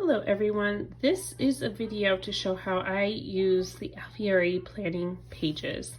Hello everyone, this is a video to show how I use the Alveary Planning Pages.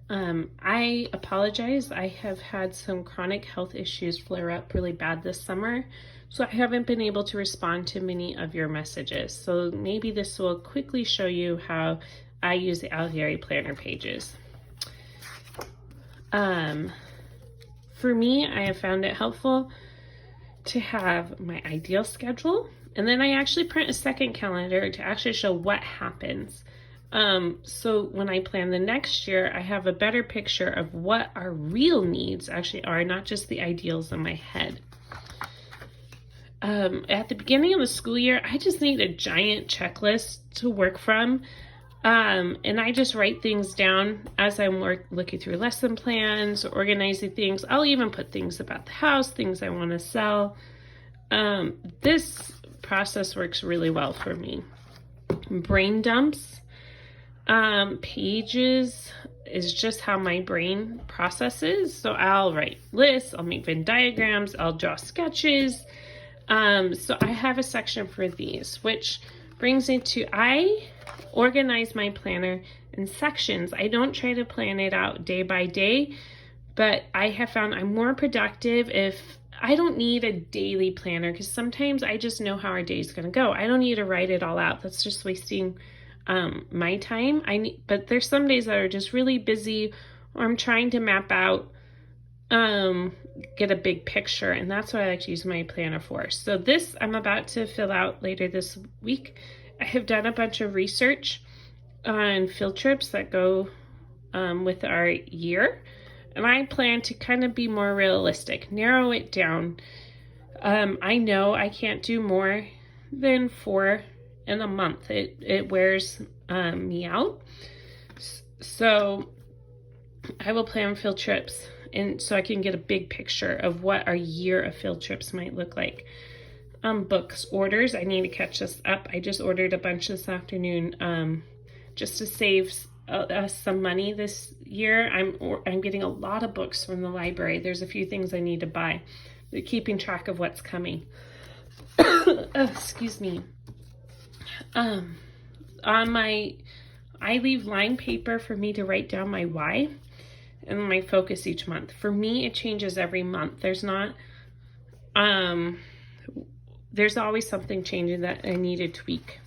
I apologize, I have had some chronic health issues flare up really bad this summer, so I haven't been able to respond to many of your messages. So maybe this will quickly show you how I use the Alveary Planner Pages. For me, I have found it helpful to have my ideal schedule, and then I actually print a second calendar to actually show what happens. So when I plan the next year, I have a better picture of what our real needs actually are, not just the ideals in my head. At the beginning of the school year, I just need a giant checklist to work from. And I just write things down as I'm looking through lesson plans, organizing things. I'll even put things about the house, things I want to sell. This process works really well for me. Brain dumps, pages is just how my brain processes. So I'll write lists, I'll make Venn diagrams, I'll draw sketches. So I have a section for these, which brings me to, I organize my planner in sections. I don't try to plan it out day by day, but I have found I'm more productive if I don't need a daily planner, because sometimes I just know how our day is going to go. I don't need to write it all out. That's just wasting my time. But there's some days that are just really busy, or I'm trying to map out, get a big picture, and that's what I like to use my planner for. So this I'm about to fill out later this week. I have done a bunch of research on field trips that go with our year, and I plan to kind of be more realistic, narrow it down. I know I can't do more than 4 in a month. It wears me out. So I will plan field trips, and so I can get a big picture of what our year of field trips might look like. Books orders, I need to catch this up. I just ordered a bunch this afternoon just to save us some money this year. I'm getting a lot of books from the library. There's a few things I need to buy. They're keeping track of what's coming. Excuse me. I leave line paper for me to write down my why and my focus each month. For me, it changes every month. There's always something changing that I need to tweak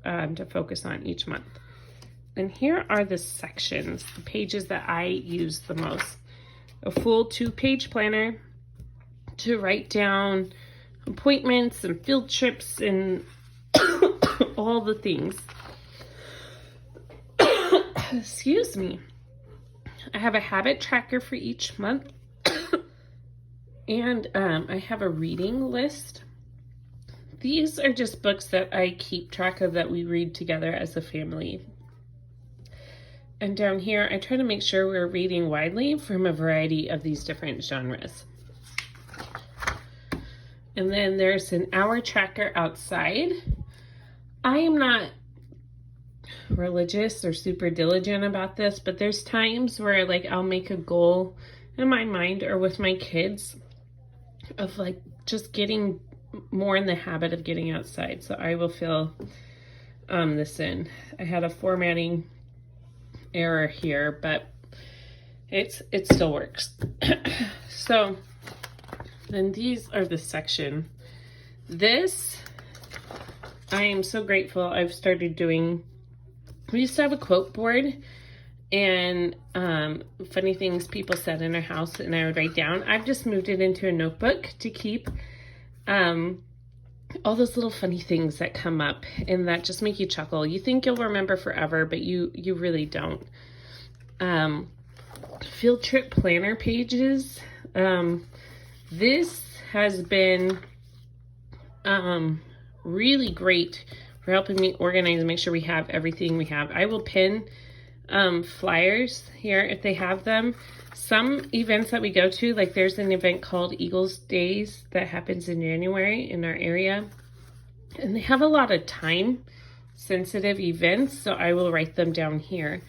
to focus on each month. And here are the sections, the pages that I use the most. A full 2-page planner to write down appointments and field trips and all the things. Excuse me. I have a habit tracker for each month. And I have a reading list. These are just books that I keep track of that we read together as a family. And down here, I try to make sure we're reading widely from a variety of these different genres. And then there's an hour tracker outside. I am not religious or super diligent about this, but there's times where like I'll make a goal in my mind or with my kids of like just getting more in the habit of getting outside. So I will fill this in. I had a formatting error here, but it still works. So then these are the section. This, I am so grateful I've started doing. We used to have a quote board and funny things people said in our house, and I would write down. I've just moved it into a notebook to keep all those little funny things that come up and that just make you chuckle. You think you'll remember forever, but you really don't. Field trip planner pages. This has been really great for helping me organize and make sure we have everything we have. I will pin flyers here if they have them. Some events that we go to, like there's an event called Eagles Days that happens in January in our area, and they have a lot of time sensitive events, so I will write them down here,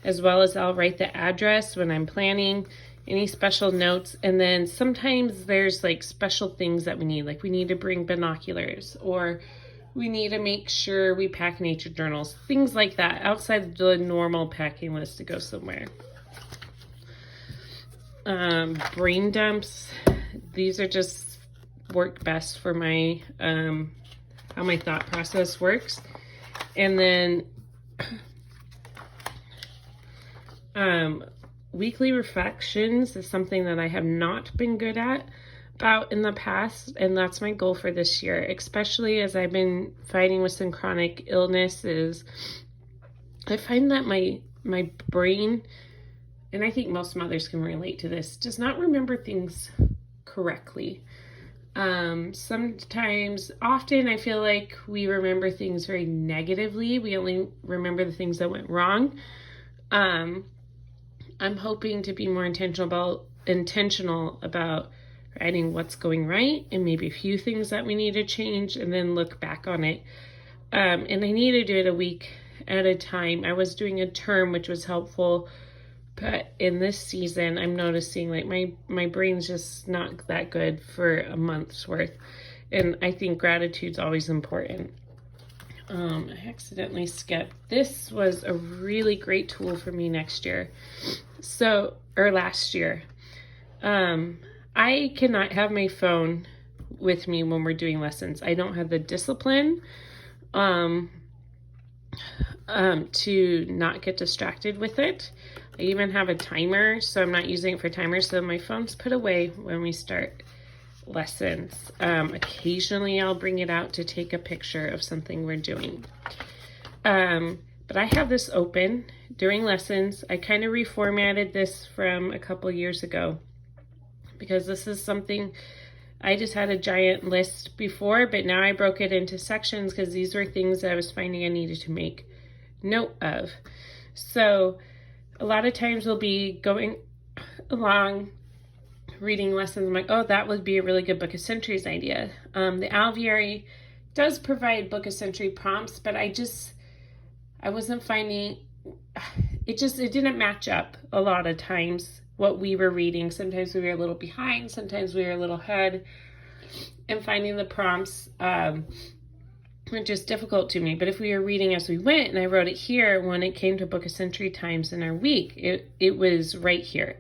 as well as I'll write the address when I'm planning, any special notes, and then sometimes there's like special things that we need, like we need to bring binoculars, or we need to make sure we pack nature journals, things like that, outside the normal packing list to go somewhere. Brain dumps, these are just work best for my, how my thought process works. And then weekly reflections is something that I have not been good about in the past, and that's my goal for this year, especially as I've been fighting with some chronic illnesses. I find that my brain, and I think most mothers can relate to this, does not remember things correctly. Sometimes, often I feel like we remember things very negatively. We only remember the things that went wrong. I'm hoping to be more intentional about writing what's going right and maybe a few things that we need to change, and then look back on it. And I need to do it a week at a time. I was doing a term, which was helpful, but in this season, I'm noticing like my brain's just not that good for a month's worth. And I think gratitude's always important. I accidentally skipped. This was a really great tool for me last year. I cannot have my phone with me when we're doing lessons. I don't have the discipline to not get distracted with it. I even have a timer, so I'm not using it for timers, so my phone's put away when we start lessons. Occasionally I'll bring it out to take a picture of something we're doing. But I have this open during lessons. I kind of reformatted this from a couple years ago, because this is something, I just had a giant list before, but now I broke it into sections because these were things that I was finding I needed to make note of. So a lot of times we'll be going along reading lessons. I'm like, oh, that would be a really good book of centuries idea. The Alveary does provide book of century prompts, but I wasn't finding, it didn't match up a lot of times what we were reading. Sometimes we were a little behind, sometimes we were a little ahead, and finding the prompts were just difficult to me. But if we were reading as we went, and I wrote it here, when it came to book of century times in our week, it was right here.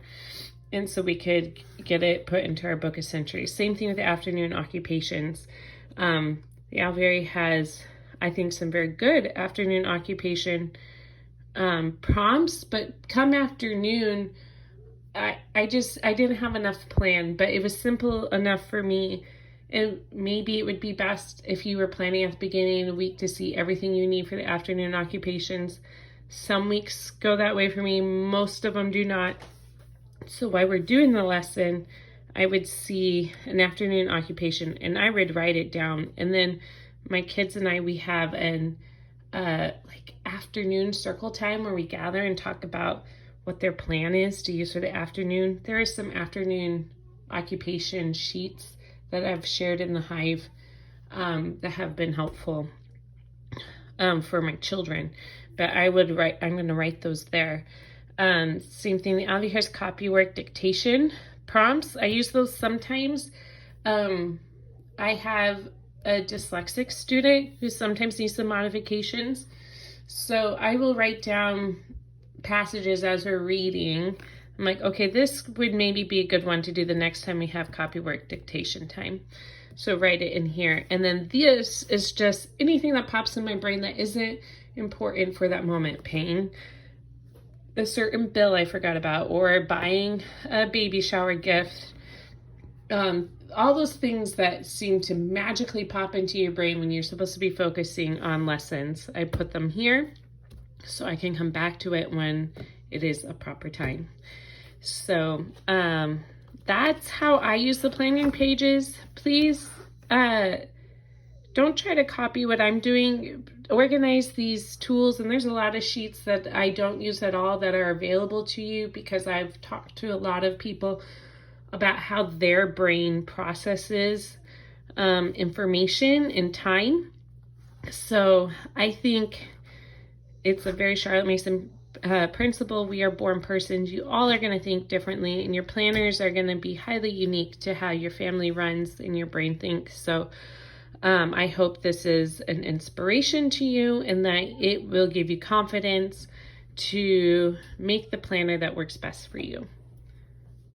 And so we could get it put into our book of century. Same thing with the afternoon occupations. The Alveary has, I think, some very good afternoon occupation prompts, but come afternoon, I didn't have enough plan, but it was simple enough for me. And maybe it would be best if you were planning at the beginning of the week to see everything you need for the afternoon occupations. Some weeks go that way for me. Most of them do not. So while we're doing the lesson, I would see an afternoon occupation and I would write it down. And then my kids and I, we have an like afternoon circle time where we gather and talk about what their plan is to use for the afternoon. There are some afternoon occupation sheets that I've shared in the Hive that have been helpful for my children. But I'm going to write those there. Same thing, the Alveary has copywork dictation prompts. I use those sometimes. I have a dyslexic student who sometimes needs some modifications. So I will write down passages as we're reading. I'm like, okay, this would maybe be a good one to do the next time we have copywork dictation time. So write it in here. And then this is just anything that pops in my brain that isn't important for that moment. Paying a certain bill I forgot about, or buying a baby shower gift. All those things that seem to magically pop into your brain when you're supposed to be focusing on lessons. I put them here so I can come back to it when it is a proper time. So that's how I use the planning pages. Please don't try to copy what I'm doing. Organize these tools, and there's a lot of sheets that I don't use at all that are available to you, because I've talked to a lot of people about how their brain processes information in time. So I think it's a very Charlotte Mason principle. We are born persons. You all are going to think differently, and your planners are going to be highly unique to how your family runs and your brain thinks. So I hope this is an inspiration to you and that it will give you confidence to make the planner that works best for you.